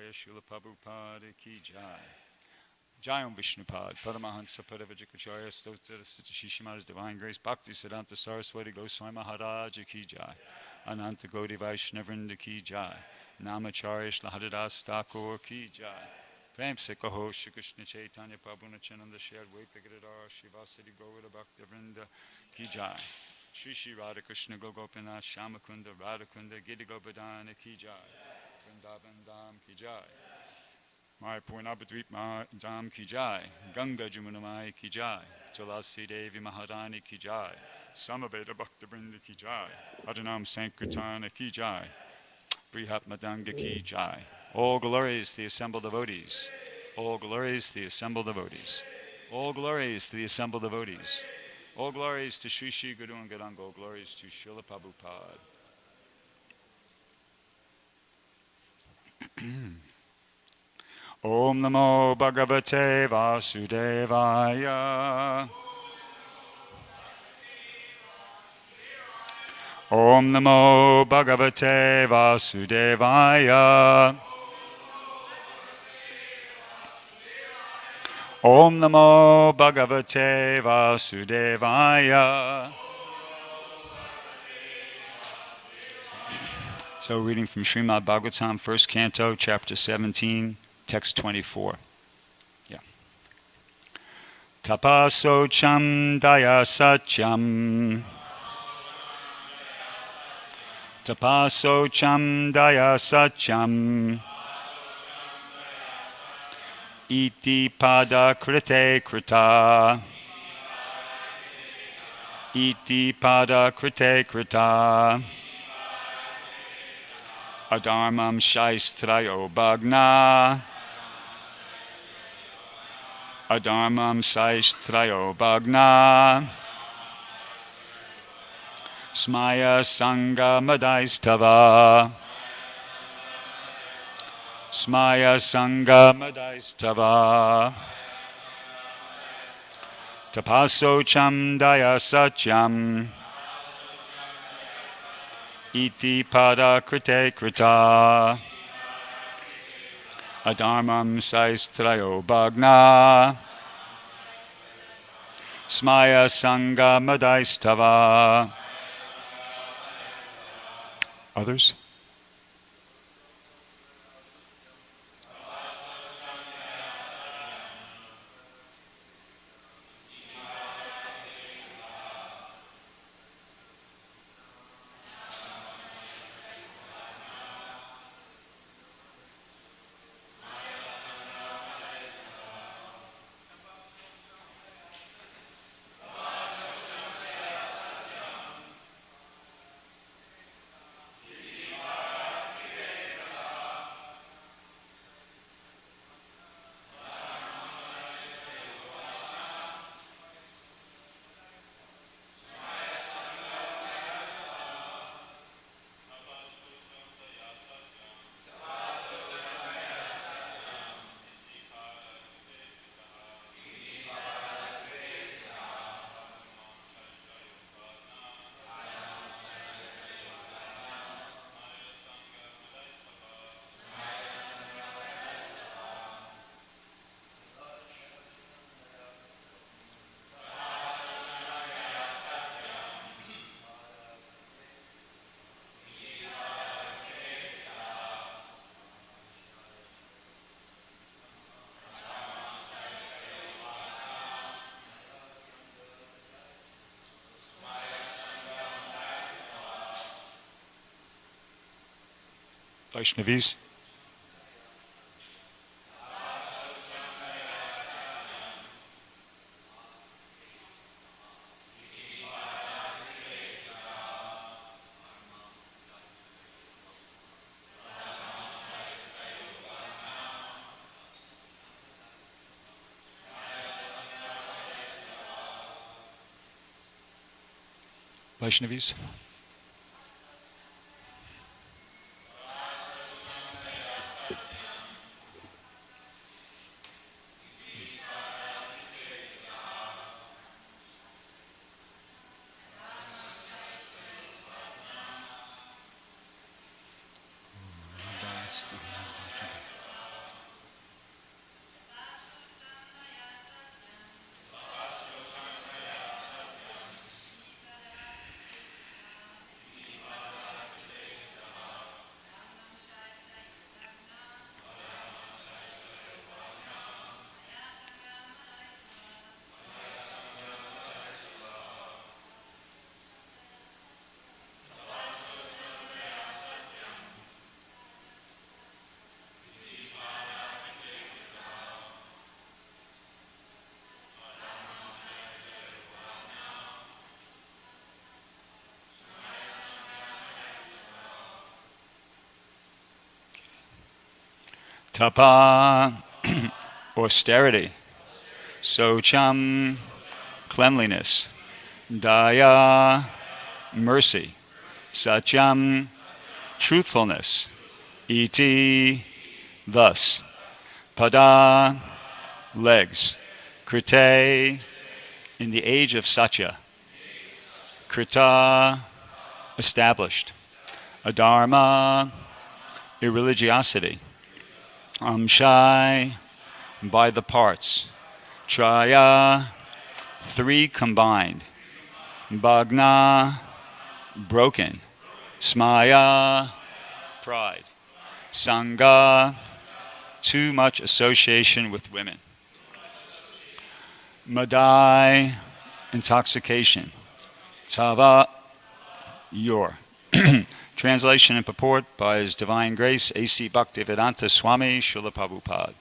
Jaya Srila Prabhupada Ki Jai. Jai Om Vishnupad, Paramahansa Paravajikacharya, Stotra Shishima's Divine Grace, Bhakti Siddhanta Saraswati Goswami Maharaja Ki Jai, Ananta Gaudiya Vaishnavrinda Ki Jai, Namacharya Shlahadadas Thakur Ki Jai, Prem Se Kaho Shri Krishna Chaitanya Prabhu Nityananda Shri Advaita Giridhar Shivasati Gaura Bhakta Vrinda Ki Jai, Shri Shri Radha Krishna Gopinath Shamakunda Radhakunda Giri Govardhana Ki Jai, Vrindavan Dham Ki Jai, Mayapur Navadvip Dham Ki Jai, Ganga Jamunamai Ki Jai, Tulasi Devi Maharani Ki Jai, Samaveda Bhakta Vrinda Ki Jai, Harinam Sankirtana Ki Jai, Brihat Madanga Ki Jai. All glories to the assembled devotees. All glories to the assembled devotees. All glories to the assembled devotees. All glories to Sri Sri Guru and Gauranga. All glories to Srila Prabhupada. Om Namo Bhagavate Vasudevaya. Om Namo Bhagavate Vasudevaya. Om Namo Bhagavate Vasudevaya. So reading from Srimad Bhagavatam, first canto, chapter 17, text 24. Yeah. Tapasocham daya satyam. Tapasocham daya satyam. Iti pada krite krita. Iti pada krite krita. Adharmam shaistrayo bhagna. Adharmam shaistrayo bhagna. Smaya sangha madaistava. Smaya sangha madaistava. Tapasocham daya satyam. Iti pada krite krita. Adharmam saistrayo bhagna. Smaya sangha madaistava. Others? Vaishnavis? Vaishnavis? Tapa, austerity. Socham, cleanliness. Daya, mercy. Satyam, truthfulness. Iti, thus. Pada, legs. Krite, in the age of Satya. Krita, established. Adharma, irreligiosity. Amshai, by the parts. Traya, three combined. Bhagna, broken. Smaya, pride. Sangha, too much association with women. Madai, intoxication. Tava, your. Translation and purport by His Divine Grace, A.C. Bhaktivedanta Swami Srila Prabhupada.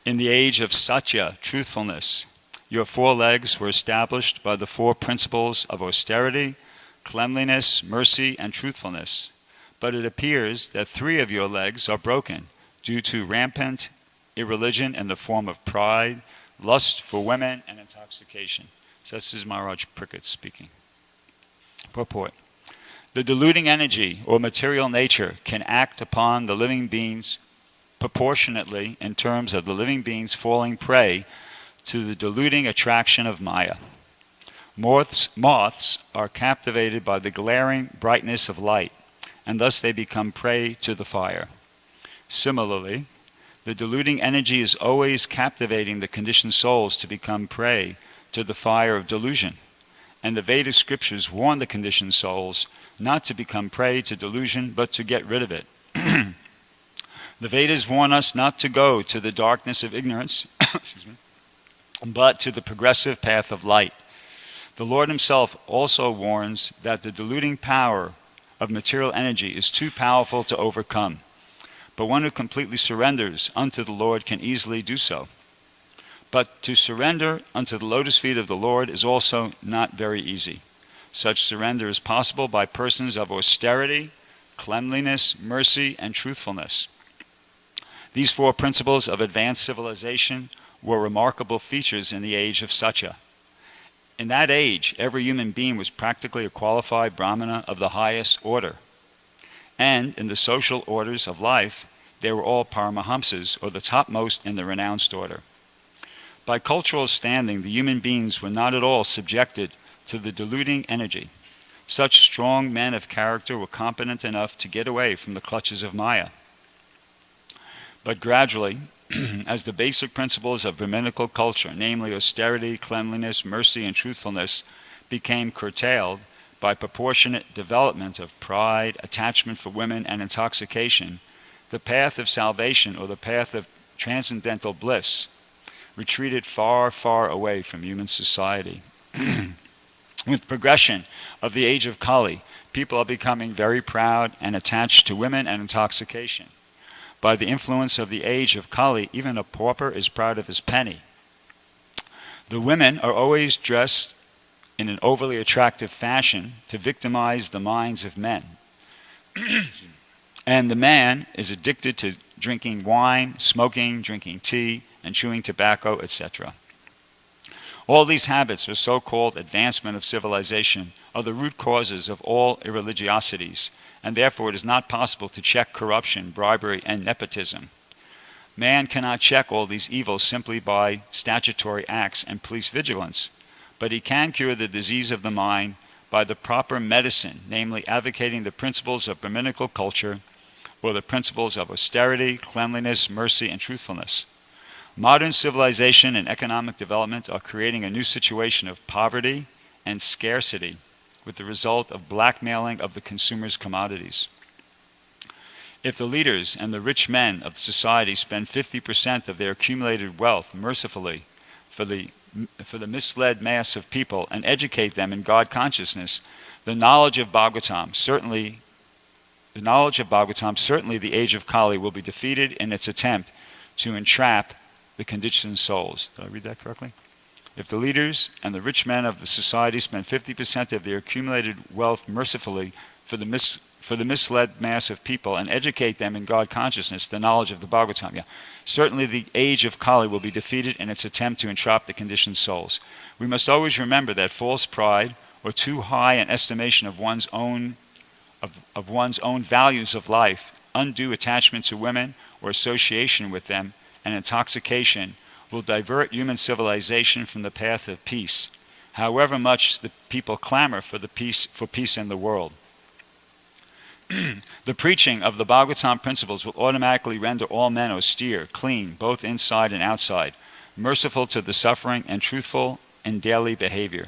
In the age of Satya, truthfulness, your four legs were established by the four principles of austerity, cleanliness, mercy, and truthfulness. But it appears that three of your legs are broken due to rampant irreligion in the form of pride, lust for women, and intoxication. So this is Maharaj Prickett speaking. Purport. The deluding energy or material nature can act upon the living beings proportionately in terms of the living beings falling prey to the deluding attraction of Maya. Moths are captivated by the glaring brightness of light, and thus they become prey to the fire. Similarly, the deluding energy is always captivating the conditioned souls to become prey to the fire of delusion, and the Vedic scriptures warn the conditioned souls not to become prey to delusion, but to get rid of it. The Vedas warn us not to go to the darkness of ignorance, but to the progressive path of light. The Lord Himself also warns that the deluding power of material energy is too powerful to overcome, but one who completely surrenders unto the Lord can easily do so. But to surrender unto the lotus feet of the Lord is also not very easy. Such surrender is possible by persons of austerity, cleanliness, mercy, and truthfulness. These four principles of advanced civilization were remarkable features in the age of Satya. In that age, every human being was practically a qualified Brahmana of the highest order. And in the social orders of life, they were all Paramahamsas, or the topmost in the renounced order. By cultural standing, the human beings were not at all subjected to the deluding energy. Such strong men of character were competent enough to get away from the clutches of Maya. But gradually, as the basic principles of Brahminical culture, namely austerity, cleanliness, mercy, and truthfulness, became curtailed by proportionate development of pride, attachment for women, and intoxication, the path of salvation, or the path of transcendental bliss, retreated far, far away from human society. With progression of the age of Kali, people are becoming very proud and attached to women and intoxication. By the influence of the age of Kali, even a pauper is proud of his penny. The women are always dressed in an overly attractive fashion to victimize the minds of men. And the man is addicted to drinking wine, smoking, drinking tea, and chewing tobacco, etc. All these habits, or so-called advancement of civilization, are the root causes of all irreligiosities, and therefore it is not possible to check corruption, bribery, and nepotism. Man cannot check all these evils simply by statutory acts and police vigilance, but he can cure the disease of the mind by the proper medicine, namely advocating the principles of Brahminical culture, or the principles of austerity, cleanliness, mercy, and truthfulness. Modern civilization and economic development are creating a new situation of poverty and scarcity, with the result of blackmailing of the consumer's commodities. If the leaders and the rich men of society spend 50% of their accumulated wealth mercifully for the misled mass of people and educate them in God consciousness, the knowledge of Bhagavatam, certainly the age of Kali, will be defeated in its attempt to entrap the conditioned souls. Did I read that correctly? If the leaders and the rich men of the society spend 50% of their accumulated wealth mercifully for for the misled mass of people and educate them in God consciousness, the knowledge of the Bhagavatam. Yeah. Certainly the age of Kali will be defeated in its attempt to entrap the conditioned souls. We must always remember that false pride or too high an estimation of one's own values of life, undue attachment to women or association with them, and intoxication will divert human civilization from the path of peace, however much the people clamor for peace in the world. The preaching of the Bhagavatam principles will automatically render all men austere, clean, both inside and outside, merciful to the suffering, and truthful in daily behavior.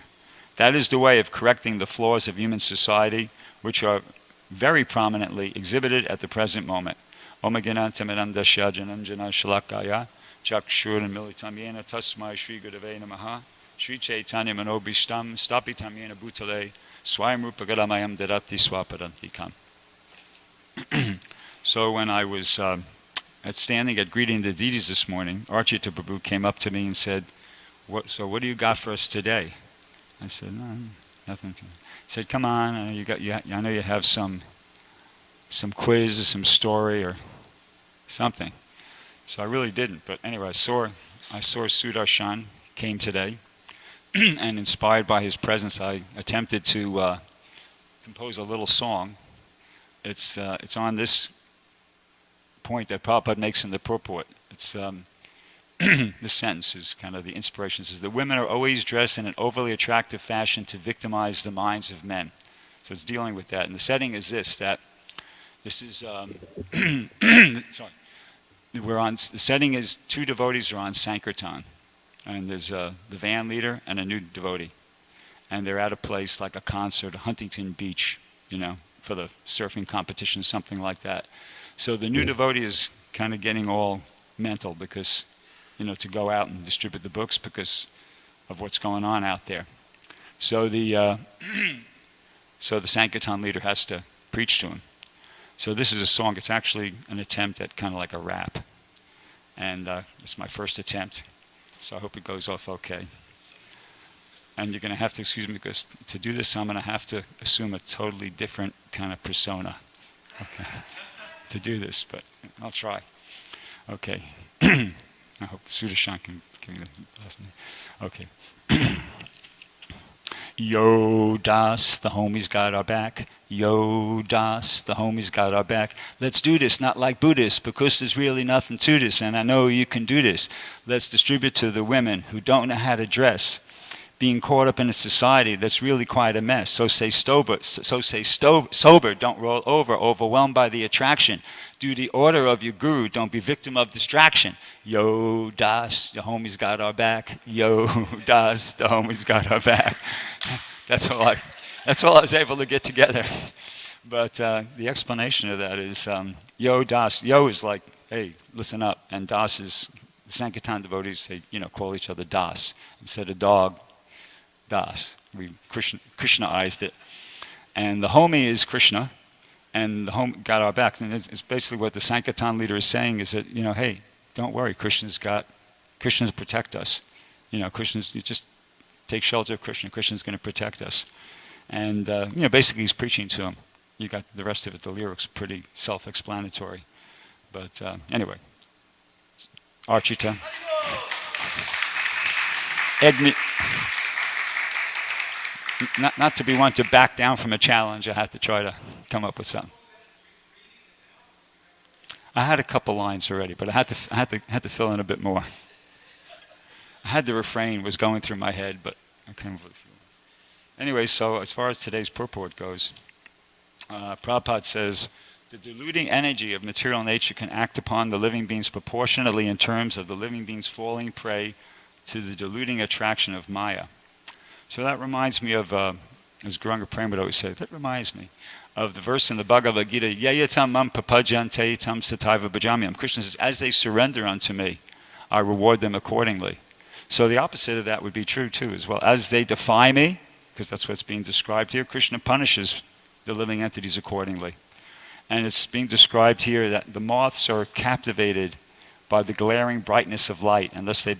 That is the way of correcting the flaws of human society, which are very prominently exhibited at the present moment. Om Gyanantimiranda Jananjana Shalakaya Chakshur Militam Yena Tasmai Shri Gurave Namaha Shri Chaitanya Manobishtam Stapitam Yena Bhutale Swayam Rupa Gadamayam Dadati Swapadantikam. So when I was standing at greeting the deities this morning, Bhrgupati Prabhu came up to me and said, what do you got for us today? I said, no, nothing. He said, come on, I know you have some quiz or some story or something. So I really didn't, but anyway, I saw Sudarshan came today, and inspired by his presence, I attempted to compose a little song. It's on this point that Prabhupada makes in the purport. It's this sentence is kind of the inspiration. It says, the women are always dressed in an overly attractive fashion to victimize the minds of men. So it's dealing with that. And the setting is the setting is two devotees are on Sankirtan. And there's the van leader and a new devotee. And they're at a place like a concert, Huntington Beach, for the surfing competition, something like that. So the new devotee is kind of getting all mental because, to go out and distribute the books because of what's going on out there. So the Sankirtan leader has to preach to him. So this is a song. It's actually an attempt at kind of like a rap. And it's my first attempt. So I hope it goes off okay. And you're going to have to excuse me because to do this, I'm going to have to assume a totally different kind of persona. Okay. To do this, but I'll try. Okay. I hope Sudarshan can give me the last name. Okay. Yo, Das, the homies got our back. Yo, Das, the homies got our back. Let's do this, not like Buddhists, because there's really nothing to this, and I know you can do this. Let's distribute to the women who don't know how to dress, being caught up in a society that's really quite a mess. So say sober, don't roll over, overwhelmed by the attraction. Do the order of your guru, don't be victim of distraction. Yo, Das, the homies got our back. Yo, Das, the homies got our back. That's all I was able to get together. But the explanation of that is, Yo, Das, Yo is like, hey, listen up. And Das is, the Sankirtan devotees, they call each other Das. Instead of dog, Das. We Krishnaized it. And the homie is Krishna, and the homie got our backs. And it's basically what the Sankirtan leader is saying is that, hey, don't worry, Krishna's protect us. You just take shelter of Krishna. Krishna's going to protect us. And, basically he's preaching to him. You got the rest of it, the lyrics are pretty self-explanatory. But anyway, Archita. Not to be one to back down from a challenge, I had to try to come up with something. I had a couple lines already, but I had to fill in a bit more. I had the refrain was going through my head, but I couldn't really feel it. Anyway, so as far as today's purport goes, Prabhupada says, the deluding energy of material nature can act upon the living beings proportionately in terms of the living beings falling prey to the deluding attraction of Maya. So that reminds me of, as Guranga Prem would always say, that reminds me of the verse in the Bhagavad Gita, Yayatam mam papajante tam sataiva bhajamyam. Krishna says, as they surrender unto me, I reward them accordingly. So the opposite of that would be true too as well. As they defy me, because that's what's being described here, Krishna punishes the living entities accordingly. And it's being described here that the moths are captivated by the glaring brightness of light, and thus they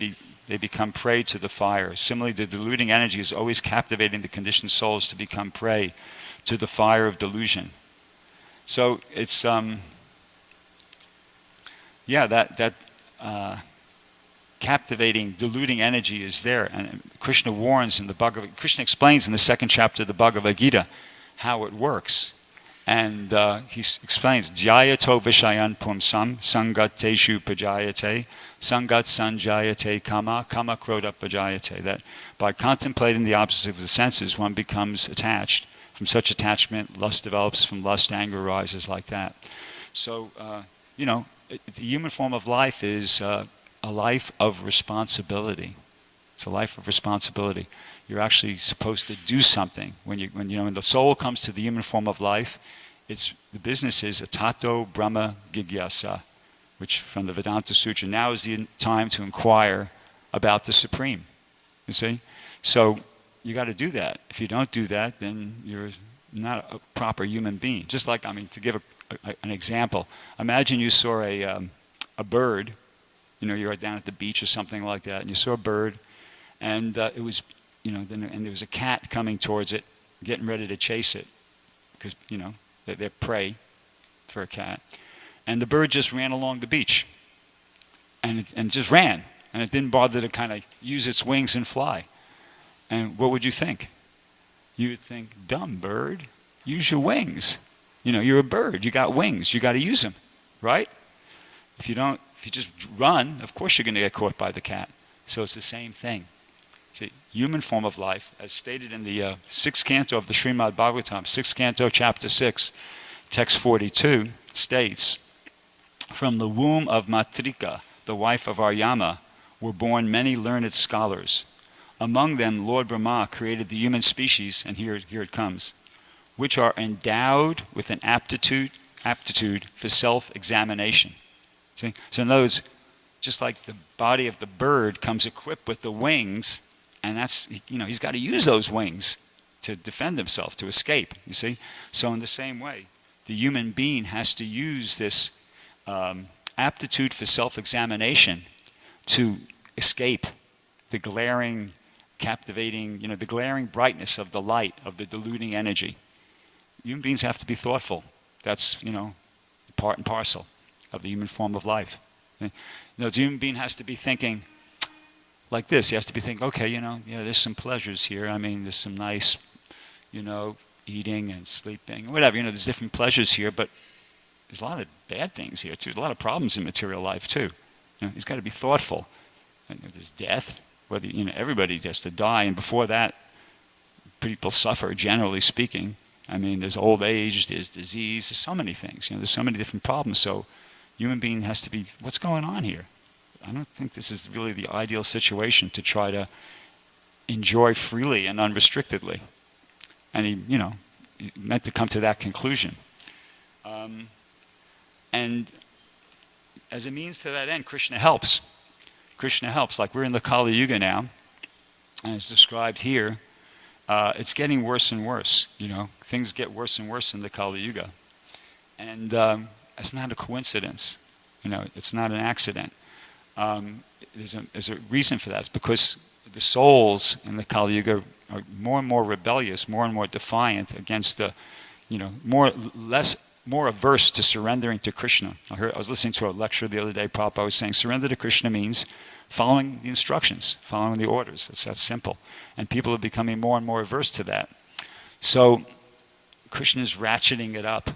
become prey to the fire. Similarly, the deluding energy is always captivating the conditioned souls to become prey to the fire of delusion. So it's that captivating, deluding energy is there, and Krishna warns in the Krishna explains in the second chapter of the Bhagavad Gita how it works, and he explains Jyato Vishayan Pumsam Sangat Teshu Pajayate Sangat Sanjayate Kama Kama Krodha Pajayate, that by contemplating the opposites of the senses one becomes attached. From such attachment, lust develops. From lust, anger arises, like that. So, the human form of life is a life of responsibility. It's a life of responsibility. You're actually supposed to do something. When the soul comes to the human form of life, the business is atato brahma gigyasa, which from the Vedanta Sutra, now is the time to inquire about the Supreme. You see? So you got to do that. If you don't do that, then you're not a proper human being. Just like, to give an example, imagine you saw a bird. You're down at the beach or something like that, and you saw a bird, and it was, and there was a cat coming towards it, getting ready to chase it, because they're prey for a cat, and the bird just ran along the beach, and just ran, and it didn't bother to kind of use its wings and fly. And what would you think? You would think, dumb bird, use your wings. You're a bird, you got wings, you got to use them, right? If you just run, of course you're going to get caught by the cat. So it's the same thing. It's a human form of life, as stated in the 6th canto of the Srimad Bhagavatam, 6th canto, chapter 6, text 42, states, from the womb of Matrika, the wife of Aryama, were born many learned scholars. Among them, Lord Brahma created the human species, and here it comes, which are endowed with an aptitude for self-examination. See? So in other words, just like the body of the bird comes equipped with the wings, and that's, he's got to use those wings to defend himself, to escape, you see? So in the same way, the human being has to use this aptitude for self-examination to escape the glaring, captivating, the glaring brightness of the light, of the deluding energy. Human beings have to be thoughtful. That's, part and parcel of the human form of life. The human being has to be thinking like this. He has to be thinking, okay, there's some pleasures here. There's some nice, eating and sleeping, whatever. There's different pleasures here, but there's a lot of bad things here too. There's a lot of problems in material life too. He's got to be thoughtful. There's death. Whether everybody has to die, and before that, people suffer. Generally speaking, there's old age, there's disease, there's so many things. There's so many different problems. So, human being has to be, what's going on here? I don't think this is really the ideal situation to try to enjoy freely and unrestrictedly. And he meant to come to that conclusion. And as a means to that end, Krishna helps. Krishna helps. Like we're in the Kali Yuga now, and it's described here. It's getting worse and worse. Things get worse and worse in the Kali Yuga, and it's not a coincidence. It's not an accident. There's a reason for that. It's because the souls in the Kali Yuga are more and more rebellious, more and more defiant against the, more averse to surrendering to Krishna. I was listening to a lecture the other day. Prabhupada was saying, surrender to Krishna means following the instructions, following the orders. It's that simple. And people are becoming more and more averse to that. So Krishna is ratcheting it up,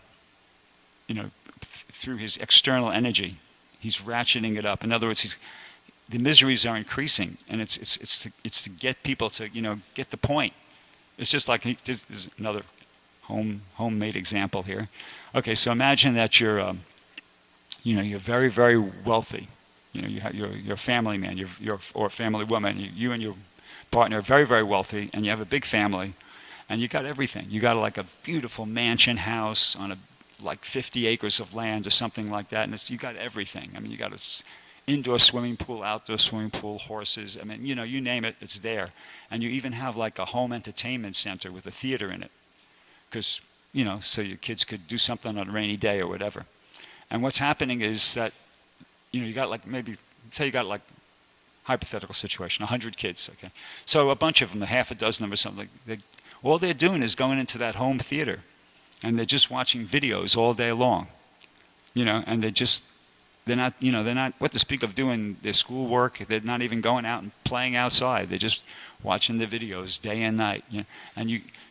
through his external energy. He's ratcheting it up. In other words, the miseries are increasing, and it's to get people to get the point. It's just like this is another homemade example here. Okay, so imagine that you're very, very wealthy. You're a family man, or a family woman. You and your partner are very, very wealthy, and you have a big family, and you got everything. You got like a beautiful mansion house on like 50 acres of land or something like that, and you got everything. You got an indoor swimming pool, outdoor swimming pool, horses. You name it, it's there. And you even have like a home entertainment center with a theater in it, because so your kids could do something on a rainy day or whatever. And what's happening is that you got like, maybe say you got like, hypothetical situation, 100 kids, okay? So a bunch of them, a half a dozen of them or something, all they're doing is going into that home theater and they're just watching videos all day long, and they're not, what to speak of doing their schoolwork. They're not even going out and playing outside. They're just watching the videos day and night.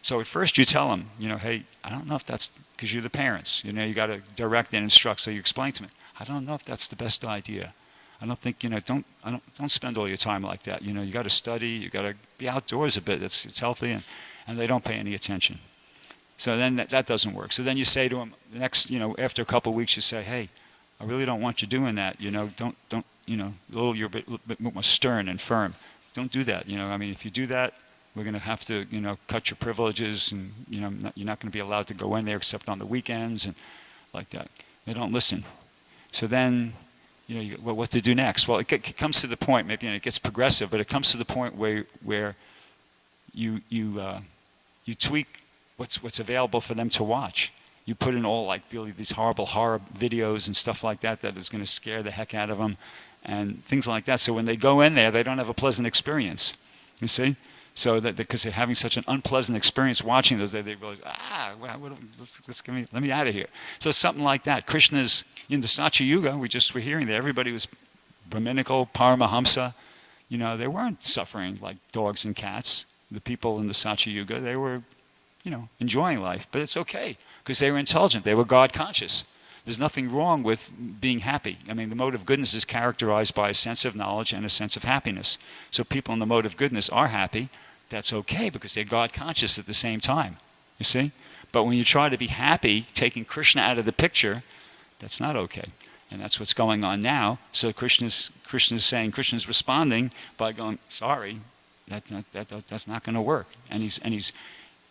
So at first you tell them, hey, I don't know if that's, because you're the parents, you got to direct and instruct. So you explain to me, I don't know if that's the best idea. I don't think, don't spend all your time like that. You got to study, you got to be outdoors a bit. It's healthy, and they don't pay any attention. So then that doesn't work. So then you say to them, the next, after a couple of weeks, you say, hey, I really don't want you doing that. Don't, you're a bit more stern and firm. Don't do that. If you do that, we're going to have to, cut your privileges, and, you're not going to be allowed to go in there except on the weekends and like that. They don't listen. So then, what to do next? Well, it comes to the point, maybe, and it gets progressive, but it comes to the point where you tweak what's available for them to watch. You put in all really these horrible horror videos and stuff like that is going to scare the heck out of them and things like that. So when they go in there, they don't have a pleasant experience. You see? So that because they're having such an unpleasant experience watching those, they realize, let me out of here. So something like that. Krishna's in the Satya Yuga. We just were hearing that everybody was Brahminical, Paramahamsa. They weren't suffering like dogs and cats. The people in the Satya Yuga, they were, enjoying life. But it's okay because they were intelligent. They were God conscious. There's nothing wrong with being happy. The mode of goodness is characterized by a sense of knowledge and a sense of happiness. So people in the mode of goodness are happy. That's okay because they're God conscious at the same time. You see? But when you try to be happy, taking Krishna out of the picture, that's not okay. And that's what's going on now. So Krishna's saying, Krishna's responding by going, sorry, that's not going to work. And he's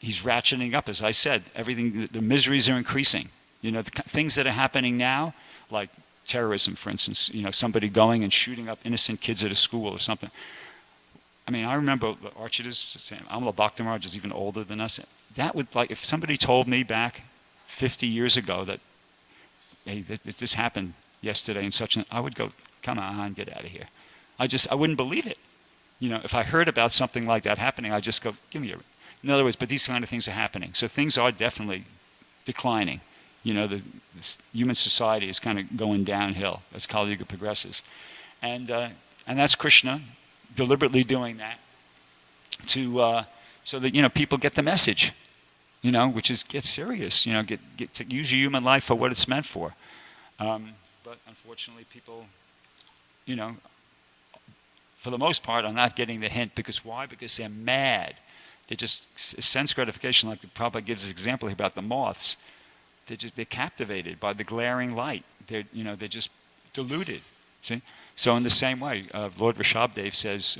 ratcheting up, as I said. Everything, the miseries are increasing. The things that are happening now, like terrorism, for instance, somebody going and shooting up innocent kids at a school or something. I remember Archita's saying, Amala Bhakti Maharaj is even older than us. That would, if somebody told me back 50 years ago that, hey, this happened yesterday and such, I would go, come on, get out of here. I wouldn't believe it. If I heard about something like that happening, I'd just go, give me a... In other words, but these kind of things are happening. So things are definitely declining. The human society is kind of going downhill as Kali Yuga progresses. And that's Krishna deliberately doing that to so that people get the message, which is get serious, get to use your human life for what it's meant for. But unfortunately, people, for the most part, are not getting the hint. Because why? Because they're mad. They just sense gratification, like the Prabhupada gives an example here about the moths. They're captivated by the glaring light. They're just deluded. See? So in the same way, Lord Rishabdev says,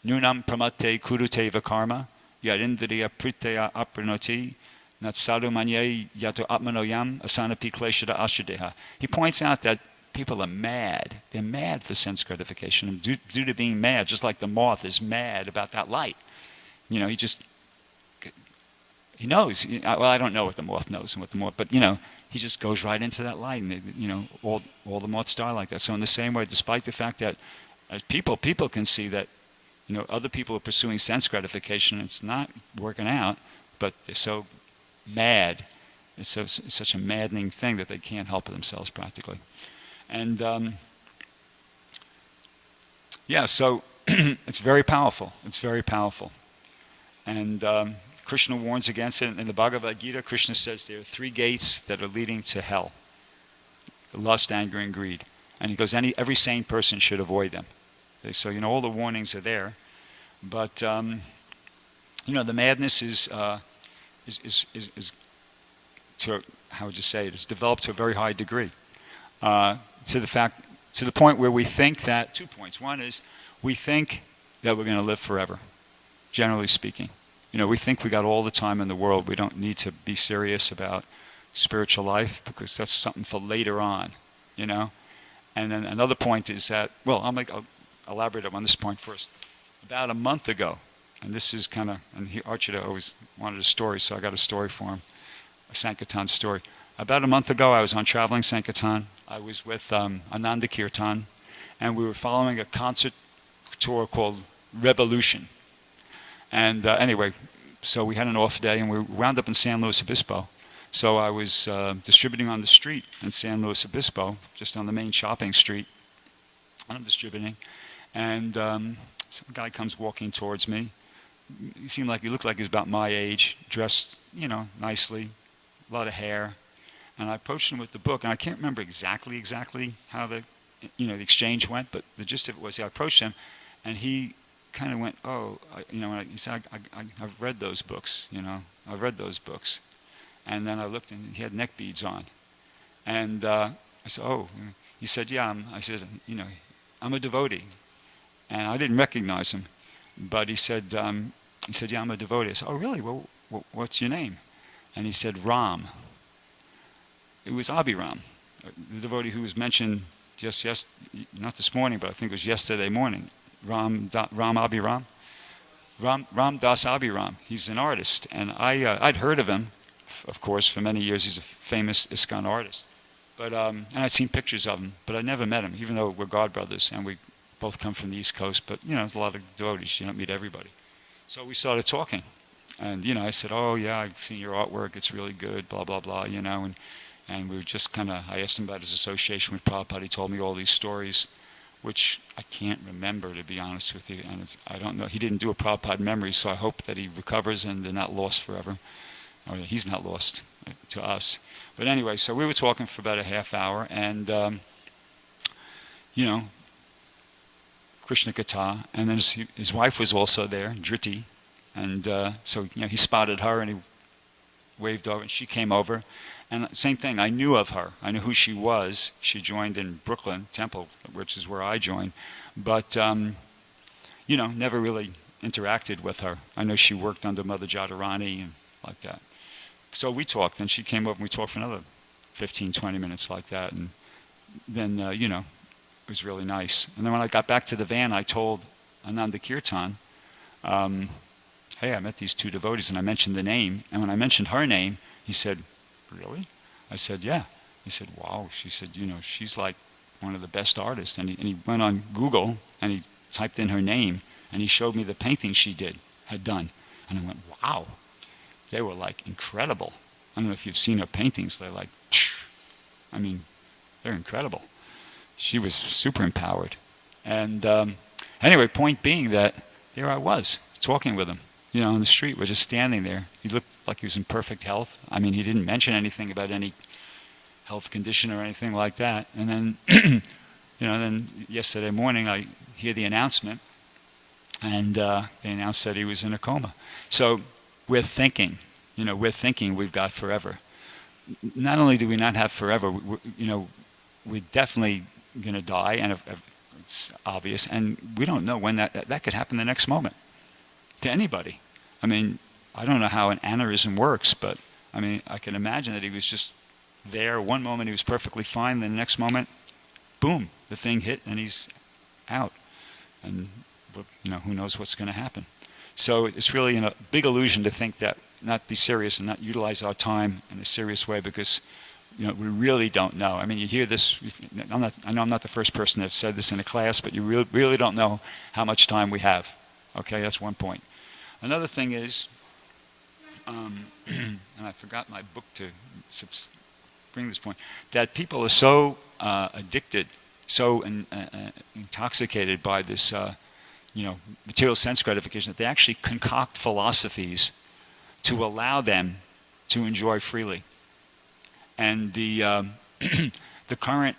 Nunam pramate kuruteva karma, yadindriya pritya apranoti, natsaru manye yato atmanoyam asanapi kleshada ashadeha. He points out that people are mad. They're mad for sense gratification. And due to being mad, just like the moth is mad about that light. He knows. Well, I don't know what the moth knows and what the moth, but he just goes right into that light, and all the moths die like that. So in the same way, despite the fact that as people can see that other people are pursuing sense gratification, and it's not working out, but they're so mad. It's such a maddening thing that they can't help themselves practically. And so it's very powerful. It's very powerful. And Krishna warns against it. In the Bhagavad Gita, Krishna says there are 3 gates that are leading to hell: lust, anger, and greed. And he goes, every sane person should avoid them. So all the warnings are there, but the madness is to, how would you say it? It's developed to a very high degree, to the point where we think that 2 points. One is we think that we're going to live forever, generally speaking. We think we got all the time in the world. We don't need to be serious about spiritual life because that's something for later on, And then another point is that, I'll elaborate on this point first. About a month ago, and this is kind of, and Archita always wanted a story, so I got a story for him, a Sankirtan story. About a month ago, I was on traveling Sankirtan. I was with Ananda Kirtan, and we were following a concert tour called Revolution. And anyway, so we had an off day, and we wound up in San Luis Obispo. So I was distributing on the street in San Luis Obispo, just on the main shopping street. And I'm distributing, and some guy comes walking towards me. He looked like he was about my age, dressed, nicely, a lot of hair. And I approached him with the book, and I can't remember exactly how the exchange went, but the gist of it was I approached him, and he kind of went, "Oh, he said, I've read those books, I've read those books." And then I looked, and he had neck beads on. And I said, "Oh." He said, "Yeah." I said, "I'm a devotee." And I didn't recognize him. But he said, "Yeah, I'm a devotee." I said, "Oh, really? Well, what's your name?" And he said, "Ram." It was Abhiram, the devotee who was mentioned just not this morning, but I think it was yesterday morning. Ram Abhiram. Ram Das Abhiram. He's an artist, and I'd heard of him, of course, for many years. He's a famous ISKCON artist, but and I'd seen pictures of him, but I never met him, even though we're God brothers and we both come from the East Coast. But there's a lot of devotees. You don't meet everybody. So we started talking, and I said, "Oh yeah, I've seen your artwork. It's really good." Blah blah blah. And we were just I asked him about his association with Prabhupada. He told me all these stories, which I can't remember, to be honest with you. And I don't know. He didn't do a Prabhupada memory, so I hope that he recovers and they're not lost forever. Or he's not lost to us. But anyway, so we were talking for about a half hour, and, Krishna Katha. And then his wife was also there, Dhriti. And so, he spotted her and he waved over, and she came over. And same thing, I knew of her. I knew who she was. She joined in Brooklyn Temple, which is where I joined. But, never really interacted with her. I know she worked under Mother Jadharani and like that. So we talked, and she came over and we talked for another 15, 20 minutes like that. And then, it was really nice. And then when I got back to the van, I told Ananda Kirtan, "Hey, I met these two devotees," and I mentioned the name. And when I mentioned her name, he said, "Really?" I said, "Yeah." He said, "Wow." She said, "She's like one of the best artists." And he went on Google and he typed in her name, and he showed me the paintings she had done. And I went, "Wow." They were like incredible. I don't know if you've seen her paintings. They're like, they're incredible. She was super empowered. And anyway, point being that there I was talking with him. On the street, we're just standing there. He looked like he was in perfect health. He didn't mention anything about any health condition or anything like that. And then, then yesterday morning, I hear the announcement, and they announced that he was in a coma. So we're thinking we've got forever. Not only do we not have forever, we're definitely going to die, and it's obvious, and we don't know when that could happen the next moment. To anybody. I don't know how an aneurysm works, but I can imagine that he was just there. One moment he was perfectly fine, then the next moment, boom, the thing hit and he's out. And who knows what's going to happen. So it's really a big illusion to think that, not be serious and not utilize our time in a serious way, because we really don't know. You hear this. I know I'm not the first person that's said this in a class, but you really don't know how much time we have. Okay, that's one point. Another thing is, and I forgot my book to bring this point, that people are so addicted, so intoxicated by this, material sense gratification, that they actually concoct philosophies to allow them to enjoy freely. And the the current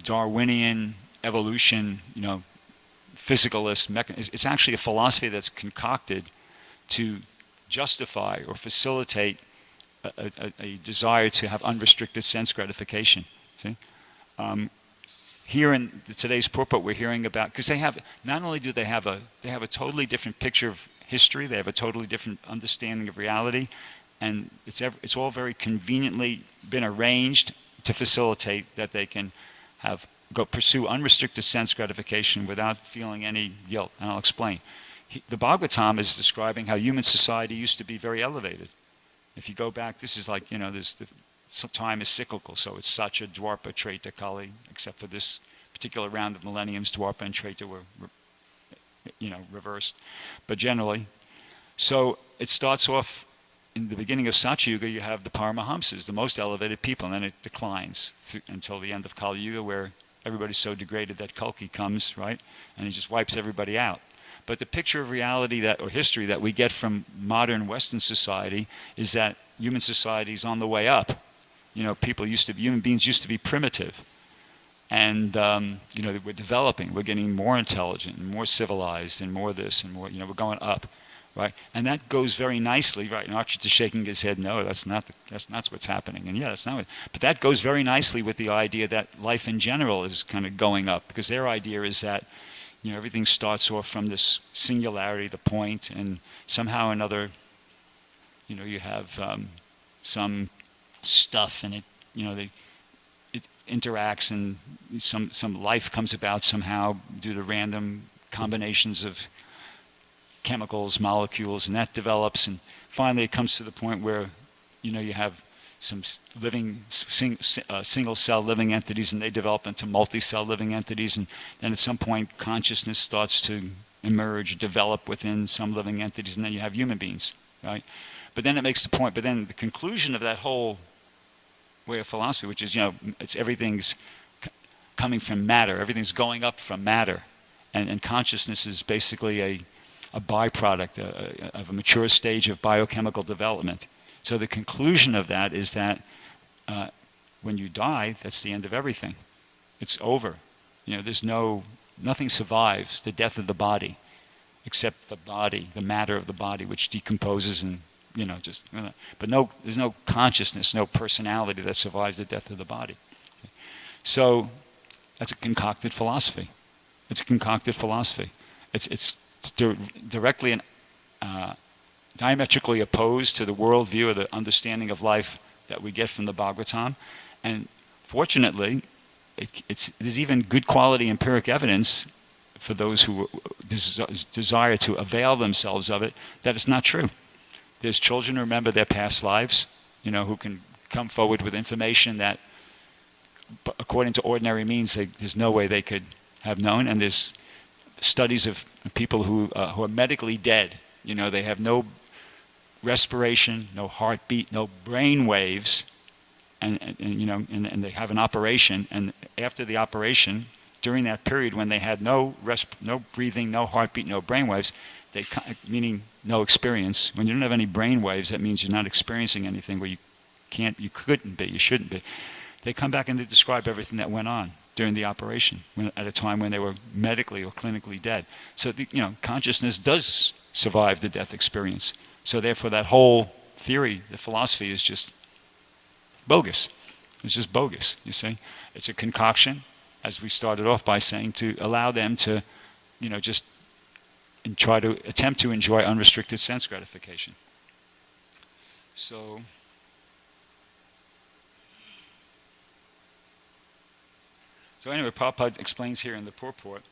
Darwinian evolution, physicalist mechanism, it's actually a philosophy that's concocted to justify or facilitate a desire to have unrestricted sense gratification. See, here in today's purport, we're hearing about, because they have, not only do they have a totally different picture of history, they have a totally different understanding of reality, and it's all very conveniently been arranged to facilitate that they can pursue unrestricted sense gratification without feeling any guilt. And I'll explain. The Bhagavatam is describing how human society used to be very elevated. If you go back, this is like, time is cyclical, so it's Satya, Dwarpa, Treta, Kali, except for this particular round of millenniums, Dwarpa and Treta were, reversed. But generally, so it starts off in the beginning of Satya Yuga, you have the Paramahamsas, the most elevated people, and then it declines until the end of Kali Yuga, where everybody's so degraded that Kalki comes, right? And he just wipes everybody out. But the picture of reality or history that we get from modern Western society is that human society is on the way up. Human beings used to be primitive. And, we're developing, we're getting more intelligent and more civilized and more this and more, we're going up, right? And that goes very nicely, right? And Archit is shaking his head, no, that's not what's happening. And yeah, that's not what, but that goes very nicely with the idea that life in general is kind of going up, because their idea is that, everything starts off from this singularity, the point, and somehow or another, you have some stuff and it interacts and some life comes about somehow due to random combinations of chemicals, molecules, and that develops, and finally it comes to the point where you have some living single cell living entities, and they develop into multi-cell living entities, and then at some point consciousness starts to emerge, develop within some living entities, and then you have human beings, right? But then it makes the point, but then the conclusion of that whole way of philosophy, which is, it's everything's coming from matter, everything's going up from matter, and consciousness is basically a byproduct of a mature stage of biochemical development. So the conclusion of that is that when you die, that's the end of everything. It's over. There's nothing survives the death of the body, except the body, the matter of the body, which decomposes and but there's no consciousness, no personality that survives the death of the body. So that's a concocted philosophy. It's a concocted philosophy. It's directly and diametrically opposed to the worldview or the understanding of life that we get from the Bhagavatam. And fortunately, there's even good quality empiric evidence for those who desire to avail themselves of it that it's not true. There's children who remember their past lives, who can come forward with information that, according to ordinary means, there's no way they could have known. And there's studies of people who are medically dead. They have no respiration, no heartbeat, no brain waves, and they have an operation. And after the operation, during that period when they had no breathing, no heartbeat, no brain waves, meaning no experience. When you don't have any brain waves, that means you're not experiencing anything where you couldn't be, you shouldn't be. They come back and they describe everything that went on during the operation at a time when they were medically or clinically dead. So consciousness does survive the death experience. So therefore that whole theory, the philosophy, is just bogus. It's just bogus, you see. It's a concoction, as we started off by saying, to allow them to, just and try to attempt to enjoy unrestricted sense gratification. So anyway, Prabhupada explains here in the purport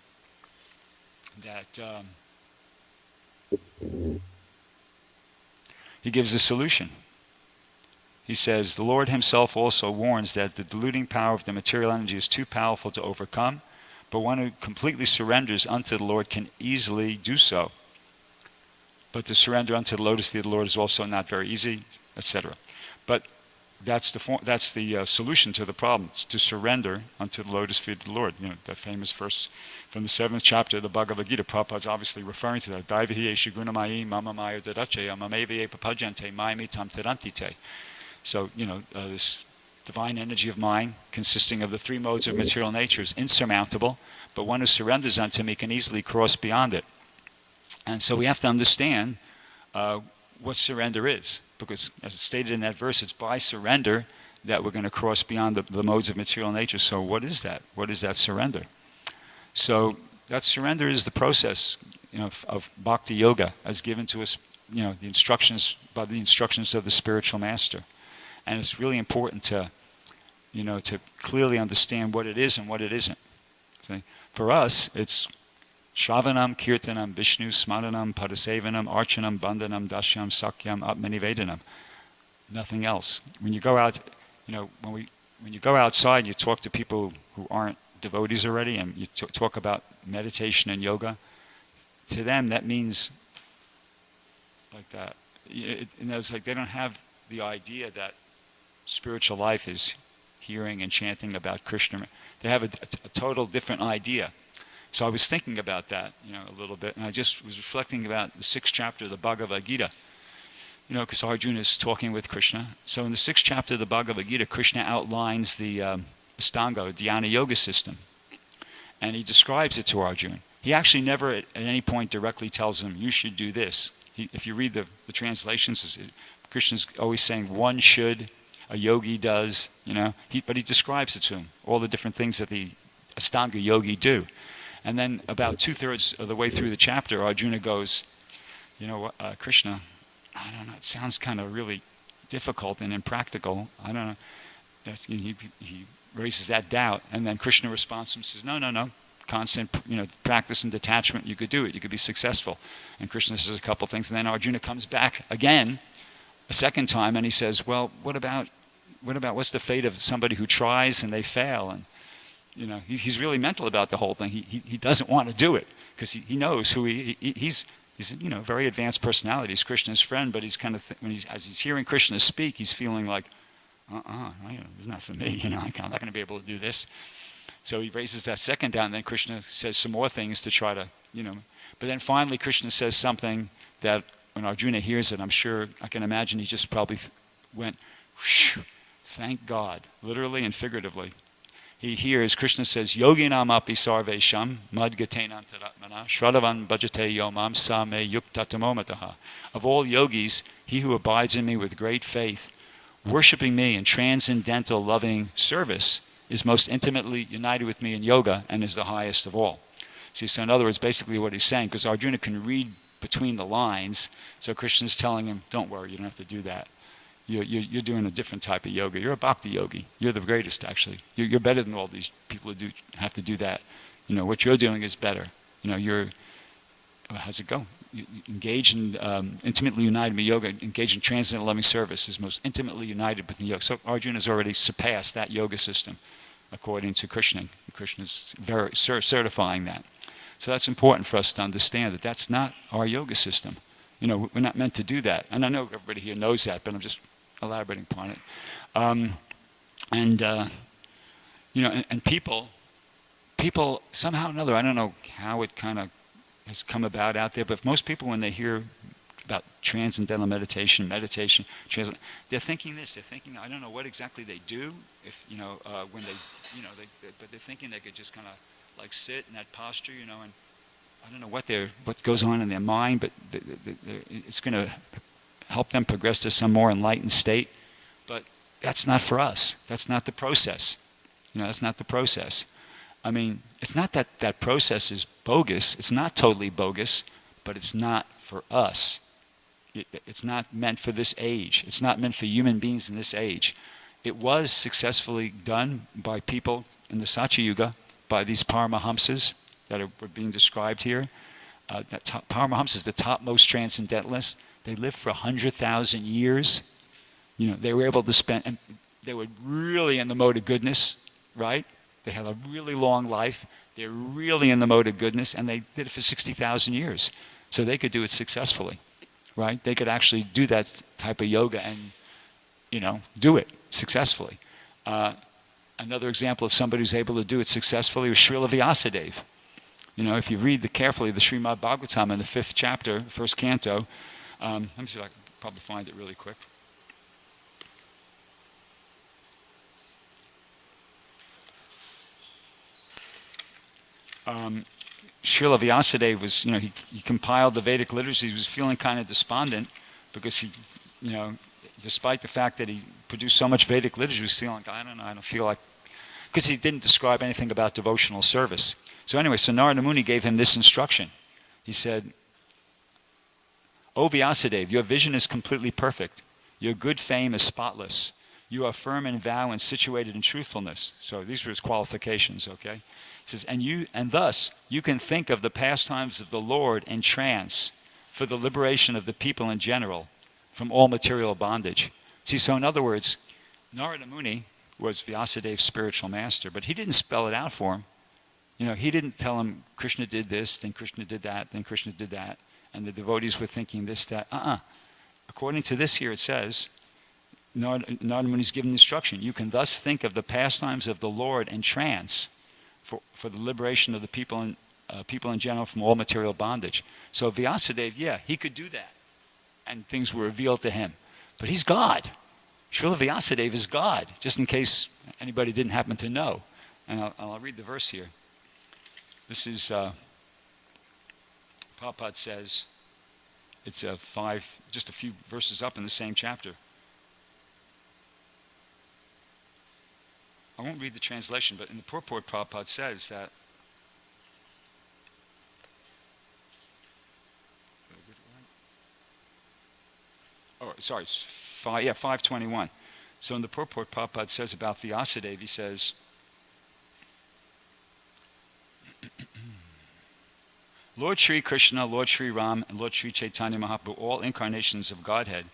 that he gives a solution. He says, the Lord himself also warns that the deluding power of the material energy is too powerful to overcome, but one who completely surrenders unto the Lord can easily do so. But to surrender unto the lotus feet of the Lord is also not very easy, etc. But that's the solution to the problem, to surrender unto the lotus feet of the Lord. That famous verse from the 7th chapter of the Bhagavad Gita. Prabhupada's obviously referring to that. Daivahi eshu gunamayi mama maya dadache amamevi papajante mayami tam tirantite. So, this divine energy of mind, consisting of the three modes of material nature, is insurmountable, but one who surrenders unto me can easily cross beyond it. And so we have to understand what surrender is, because as stated in that verse, it's by surrender that we're going to cross beyond the modes of material nature. So what is that? What is that surrender? So that surrender is the process of bhakti yoga as given to us, the instructions by the instructions of the spiritual master. And it's really important to clearly understand what it is and what it isn't. See? For us, it's Shravanam, Kirtanam, Vishnu, Smaranam, Padasevanam, Archanam, Bandhanam, Dashyam, Sakyam, Atmanivedanam. Nothing else. When you go out, when you go outside and you talk to people who aren't devotees already, and you talk about meditation and yoga, to them that means like that. And it's like they don't have the idea that spiritual life is hearing and chanting about Krishna. They have a total different idea. So I was thinking about that, a little bit, and I just was reflecting about the 6th chapter of the Bhagavad Gita. Because Arjuna is talking with Krishna. So in the 6th chapter of the Bhagavad Gita, Krishna outlines the Astanga, Dhyana Yoga system. And he describes it to Arjuna. He actually never at any point directly tells him, you should do this. If you read the translations, Krishna's always saying one should, a yogi does, but he describes it to him, all the different things that the Astanga yogi do. And then about 2/3 of the way through the chapter, Arjuna goes, Krishna, I don't know, it sounds kind of really difficult and impractical. I don't know. He raises that doubt, and then Krishna responds to him and says, no. Constant, practice and detachment, you could do it. You could be successful. And Krishna says a couple things, and then Arjuna comes back again, a second time, and he says, well, what about what's the fate of somebody who tries and they fail? And he's really mental about the whole thing. He doesn't want to do it because he knows who he's a very advanced personality. He's Krishna's friend, but he's kind of as he's hearing Krishna speak, he's feeling like, it's not for me. I'm not going to be able to do this. So he raises that second down, and then Krishna says some more things to try to, But then finally Krishna says something that when Arjuna hears it, I'm sure, I can imagine he just probably went, thank God, literally and figuratively. He hears, Krishna says, Yoginam api sarvesham madgatenan taratmana shradavan bhajate yomam sa me yuktatamomataha. Of all yogis, he who abides in me with great faith, worshipping me in transcendental loving service, is most intimately united with me in yoga and is the highest of all. See, so in other words, basically what he's saying, because Arjuna can read between the lines, so Krishna's telling him, don't worry, you don't have to do that. You're doing a different type of yoga. You're a bhakti yogi. You're the greatest, actually. You're better than all these people who have to do that. What you're doing is better. How's it go? You engage in intimately united with yoga, engage in transcendental loving service, is most intimately united with the yoga. So Arjuna has already surpassed that yoga system, according to Krishna. Krishna's very certifying that. So that's important for us to understand that that's not our yoga system. We're not meant to do that. And I know everybody here knows that, but I'm just elaborating upon it. And people somehow or another, I don't know how it kind of has come about out there, but most people, when they hear about transcendental meditation, they're thinking this. They're thinking, I don't know what exactly they do. If when but they're thinking they could just kind of like sit in that posture, and I don't know what goes on in their mind, but it's going to help them progress to some more enlightened state. But that's not for us. That's not the process. That's not the process. I mean, it's not that process is bogus. It's not totally bogus, but it's not for us. It's not meant for this age. It's not meant for human beings in this age. It was successfully done by people in the Satya Yuga, by these Paramahamsas that were being described here. Paramahamsas, the topmost transcendentalists, they lived for 100,000 years. They were able to spend, and they were really in the mode of goodness, right? They had a really long life. They're really in the mode of goodness, and they did it for 60,000 years. So they could do it successfully, right? They could actually do that type of yoga and, do it successfully. Another example of somebody who's able to do it successfully was Srila Vyasadeva. If you read carefully the Srimad Bhagavatam in the 5th chapter, 1st canto, let me see if I can probably find it really quick. Srila Vyasadeva was, he compiled the Vedic literature. He was feeling kind of despondent because he, despite the fact that he produced so much Vedic literature, he was feeling like, I don't feel like, because he didn't describe anything about devotional service. So anyway, so Narada Muni gave him this instruction. He said, O Vyasadeva, your vision is completely perfect. Your good fame is spotless. You are firm in vow and situated in truthfulness. So these were his qualifications, okay? He says, and thus you can think of the pastimes of the Lord in trance for the liberation of the people in general from all material bondage. See, so in other words, Narada Muni was Vyasadeva's spiritual master, but he didn't spell it out for him. He didn't tell him Krishna did this, then Krishna did that, then Krishna did that, and the devotees were thinking this, that. according to this here, it says, Narada Muni is given instruction. You can thus think of the pastimes of the Lord in trance for the liberation of the people in general from all material bondage. So Vyasadeva, he could do that. And things were revealed to him. But he's God. Srila Vyasadeva is God, just in case anybody didn't happen to know. And I'll read the verse here. This is, Prabhupada says, it's just a few verses up in the same chapter. I won't read the translation, but in the purport, Prabhupada says that it's 521. So in the purport, Prabhupada says about Vyasadeva, he says, Lord Sri Krishna, Lord Sri Ram, and Lord Sri Chaitanya Mahaprabhu, all incarnations of Godhead,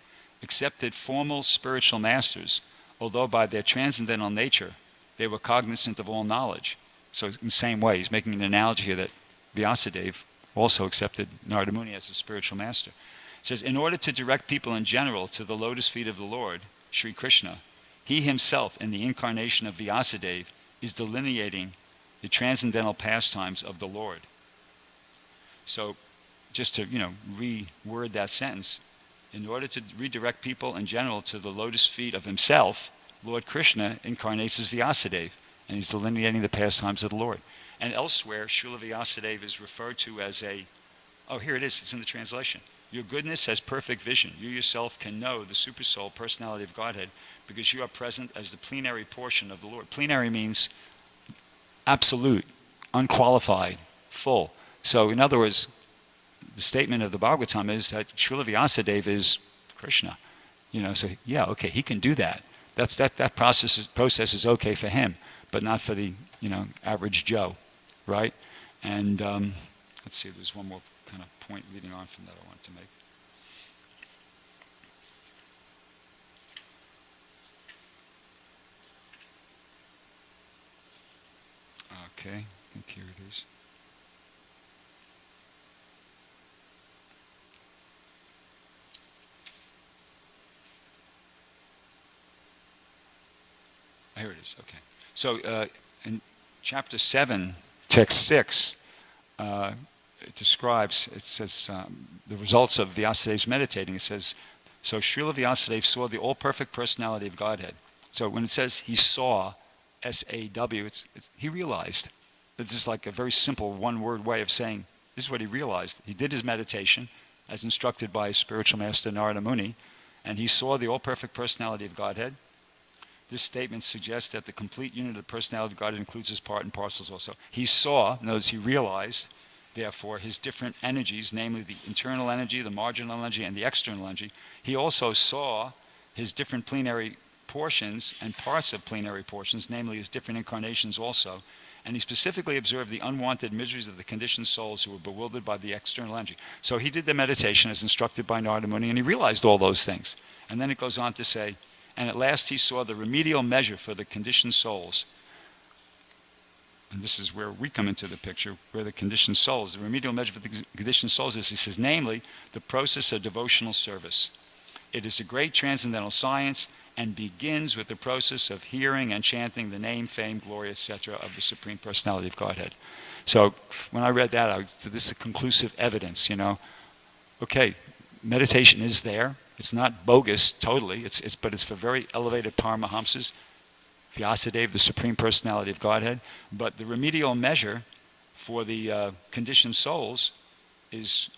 accepted formal spiritual masters, although by their transcendental nature, they were cognizant of all knowledge. So in the same way, he's making an analogy here that Vyasadeva also accepted Narada Muni as a spiritual master. It says, in order to direct people in general to the lotus feet of the Lord, Sri Krishna, he himself, in the incarnation of Vyasadeva, is delineating the transcendental pastimes of the Lord. So, just to, reword that sentence, in order to redirect people in general to the lotus feet of himself, Lord Krishna incarnates as Vyasadeva, and he's delineating the pastimes of the Lord. And elsewhere, Srila Vyasadeva is referred to as here it is, it's in the translation. Your goodness has perfect vision. You yourself can know the supersoul personality of Godhead because you are present as the plenary portion of the Lord. Plenary means absolute, unqualified, full. So in other words, the statement of the Bhagavatam is that Srila Vyasadeva is Krishna. He can do that. That process is okay for him, but not for the average Joe, right? And let's see, there's one more kind of point leading on from that I wanted to make. Okay, I think here it is. Here it is, okay. So in chapter 7, text 6, it says the results of Vyasadeva's meditating. It says, so Srila Vyasadeva saw the all-perfect personality of Godhead. So when it says he saw, S-A-W, he realized. It's just like a very simple one-word way of saying, this is what he realized. He did his meditation, as instructed by his spiritual master Narada Muni, and he saw the all-perfect personality of Godhead. This statement suggests that the complete unit of the personality of Godhead includes his part and parcels also. He saw, notice he realized, therefore, his different energies, namely the internal energy, the marginal energy, and the external energy. He also saw his different plenary portions and parts of plenary portions, namely his different incarnations also. And he specifically observed the unwanted miseries of the conditioned souls who were bewildered by the external energy. So he did the meditation as instructed by Narada Muni, and he realized all those things. And then it goes on to say, and at last he saw the remedial measure for the conditioned souls. And this is where we come into the picture, where the conditioned souls, the remedial measure for the conditioned souls is, he says, namely, the process of devotional service. It is a great transcendental science and begins with the process of hearing and chanting the name, fame, glory, etc. of the Supreme Personality of Godhead. So when I read that, this is conclusive evidence, Okay, meditation is there. It's not bogus totally, but it's for very elevated Paramahamsas, Vyasadeva, the Supreme Personality of Godhead. But the remedial measure for the conditioned souls is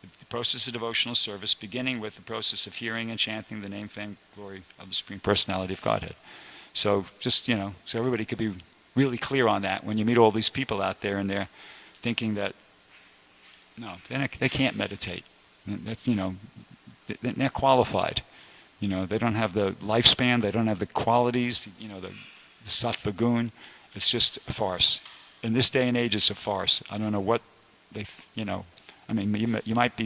the process of devotional service, beginning with the process of hearing and chanting the name, fame, glory of the Supreme Personality of Godhead. So just, so everybody could be really clear on that when you meet all these people out there and they're thinking that, no, they can't meditate. That's, they're not qualified. They don't have the lifespan, they don't have the qualities, the sattva gun. It's just a farce. In this day and age, it's a farce. I don't know what they, you might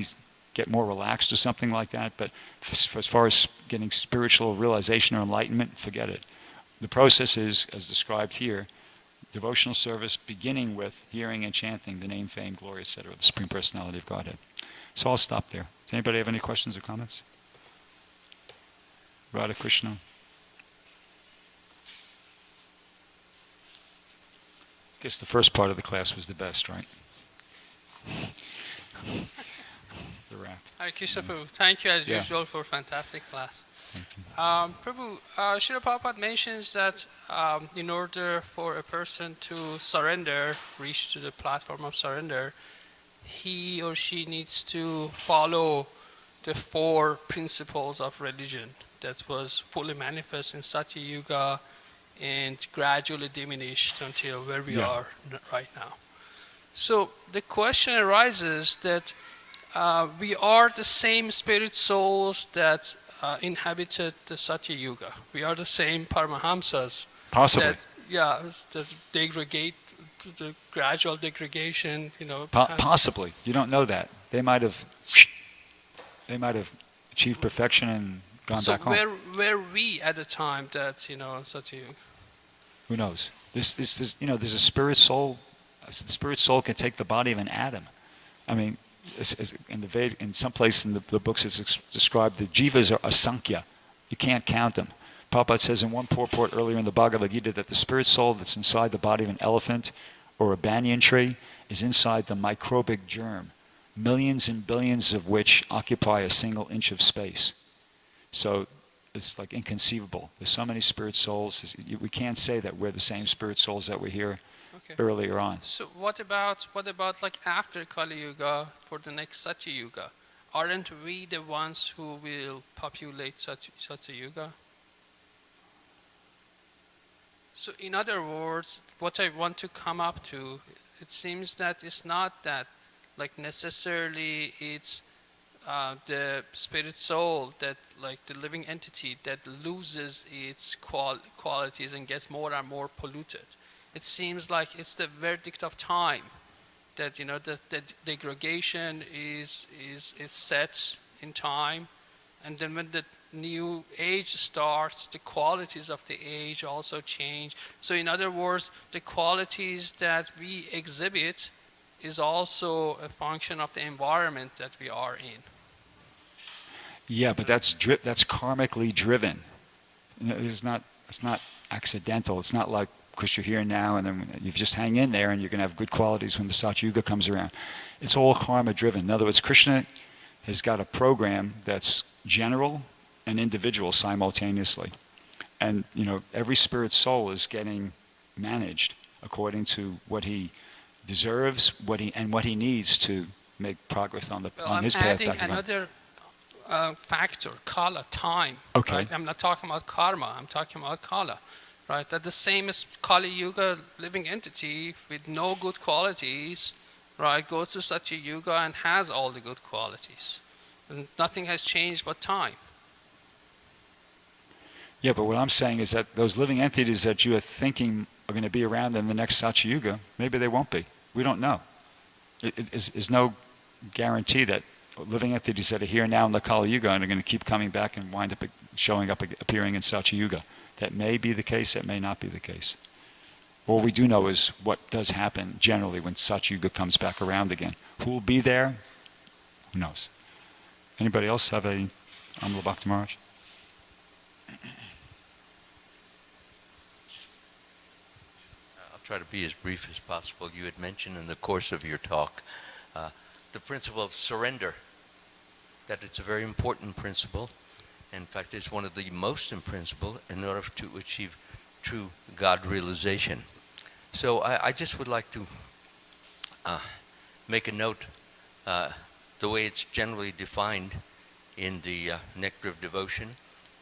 get more relaxed or something like that, but as far as getting spiritual realization or enlightenment, forget it. The process is, as described here, devotional service beginning with hearing and chanting the name, fame, glory, etc. of the Supreme Personality of Godhead. So I'll stop there. Does anybody have any questions or comments? Radha Krishna. I guess the first part of the class was the best, right? The rap. Hare Krishna Prabhu, thank you as Yeah. usual for a fantastic class. Thank you. Prabhu, Srila Prabhupada mentions that in order for a person to surrender, reach to the platform of surrender, he or she needs to follow the four principles of religion that was fully manifest in Satya Yuga and gradually diminished until where we Yeah. are right now. So the question arises that we are the same spirit souls that inhabited the Satya Yuga. We are the same Paramahamsas. Possibly. That degrade, the gradual degradation, Possibly. You don't know that. They might have achieved perfection and gone So back home. where we at the time that Satya Yuga? Who knows? This there's a spirit soul. The spirit soul can take the body of an atom. I mean, in some place in the books it's described the jivas are asankhya. You can't count them. Prabhupada says in one purport earlier in the Bhagavad Gita that the spirit soul that's inside the body of an elephant or a banyan tree is inside the microbic germ, millions and billions of which occupy a single inch of space. So it's like inconceivable. There's so many spirit souls. We can't say that we're the same spirit souls that were here earlier on. So what about like after Kali Yuga for the next Satya Yuga? Aren't we the ones who will populate Satya Yuga? So in other words, what I want to come up to, it seems that it's not that like necessarily it's the spirit soul that like the living entity that loses its qualities and gets more and more polluted. It seems like it's the verdict of time that the degradation is set in time, and then when the new age starts, the qualities of the age also change. So in other words, the qualities that we exhibit is also a function of the environment that we are in. Yeah, but that's karmically driven. It's not accidental. It's not like because you're here now and then you just hang in there and you're going to have good qualities when the Satya Yuga comes around. It's all karma driven. In other words, Krishna has got a program that's general and individual simultaneously. And every spirit soul is getting managed according to what he deserves, what he needs to make progress on his path. I'm adding another factor, kala, time. Okay. Right? I'm not talking about karma, I'm talking about kala. Right? That the same as Kali Yuga living entity with no good qualities, right, goes to Satya Yuga and has all the good qualities. And nothing has changed but time. Yeah, but what I'm saying is that those living entities that you are thinking are going to be around in the next Satya Yuga, maybe they won't be. We don't know. There's no guarantee that living entities that are here now in the Kali Yuga are going to keep coming back and wind up appearing in Satya Yuga. That may be the case, that may not be the case. All we do know is what does happen generally when Satya Yuga comes back around again. Who will be there? Who knows? Anybody else have a Amla Bhakti Maharaj? I'll try to be as brief as possible. You had mentioned in the course of your talk the principle of surrender, that it's a very important principle. In fact, it's one of the most important principles in order to achieve true God realization. So I just would like to make a note, the way it's generally defined in the Nectar of Devotion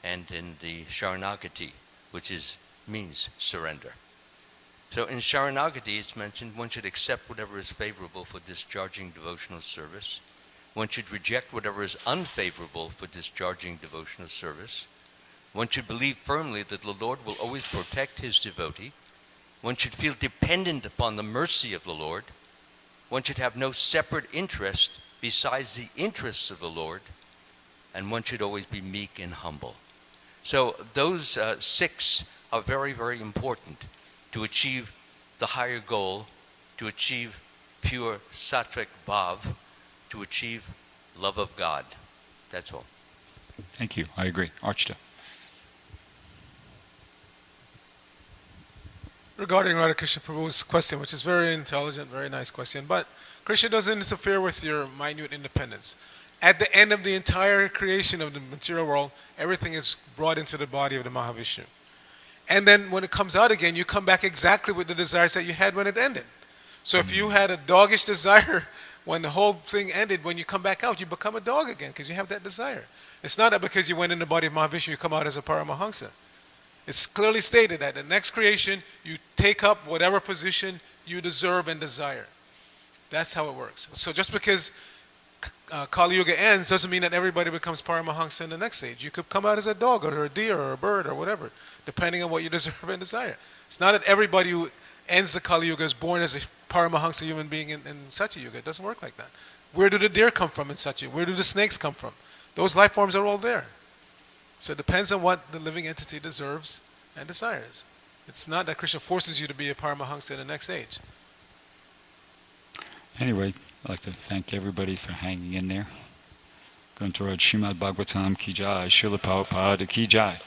and in the Sharanagati, which means surrender. So in Sharanagati it's mentioned one should accept whatever is favorable for discharging devotional service. One should reject whatever is unfavorable for discharging devotional service. One should believe firmly that the Lord will always protect his devotee. One should feel dependent upon the mercy of the Lord. One should have no separate interest besides the interests of the Lord. And one should always be meek and humble. So those 6 are very, very important to achieve the higher goal, to achieve pure sattvic bhav, to achieve love of God. That's all. Thank you. I agree. Archita. Regarding Radha Krishna Prabhu's question, which is very intelligent, very nice question, but Krishna doesn't interfere with your minute independence. At the end of the entire creation of the material world, everything is brought into the body of the Mahavishnu. And then when it comes out again, you come back exactly with the desires that you had when it ended. So if you had a doggish desire when the whole thing ended, when you come back out, you become a dog again because you have that desire. It's not that because you went in the body of Mahavishnu, you come out as a Paramahansa. It's clearly stated that the next creation, you take up whatever position you deserve and desire. That's how it works. So just because Kali Yuga ends doesn't mean that everybody becomes Paramahansa in the next age. You could come out as a dog or a deer or a bird or whatever, depending on what you deserve and desire. It's not that everybody who ends the Kali Yuga is born as a Paramahansa human being in Satya Yuga. It doesn't work like that. Where do the deer come from in Satya? Where do the snakes come from? Those life forms are all there. So it depends on what the living entity deserves and desires. It's not that Krishna forces you to be a Paramahansa in the next age. Anyway, I'd like to thank everybody for hanging in there. Grantaraj Srimad Bhagavatam Ki Jai, Srila Prabhupada Ki Jai.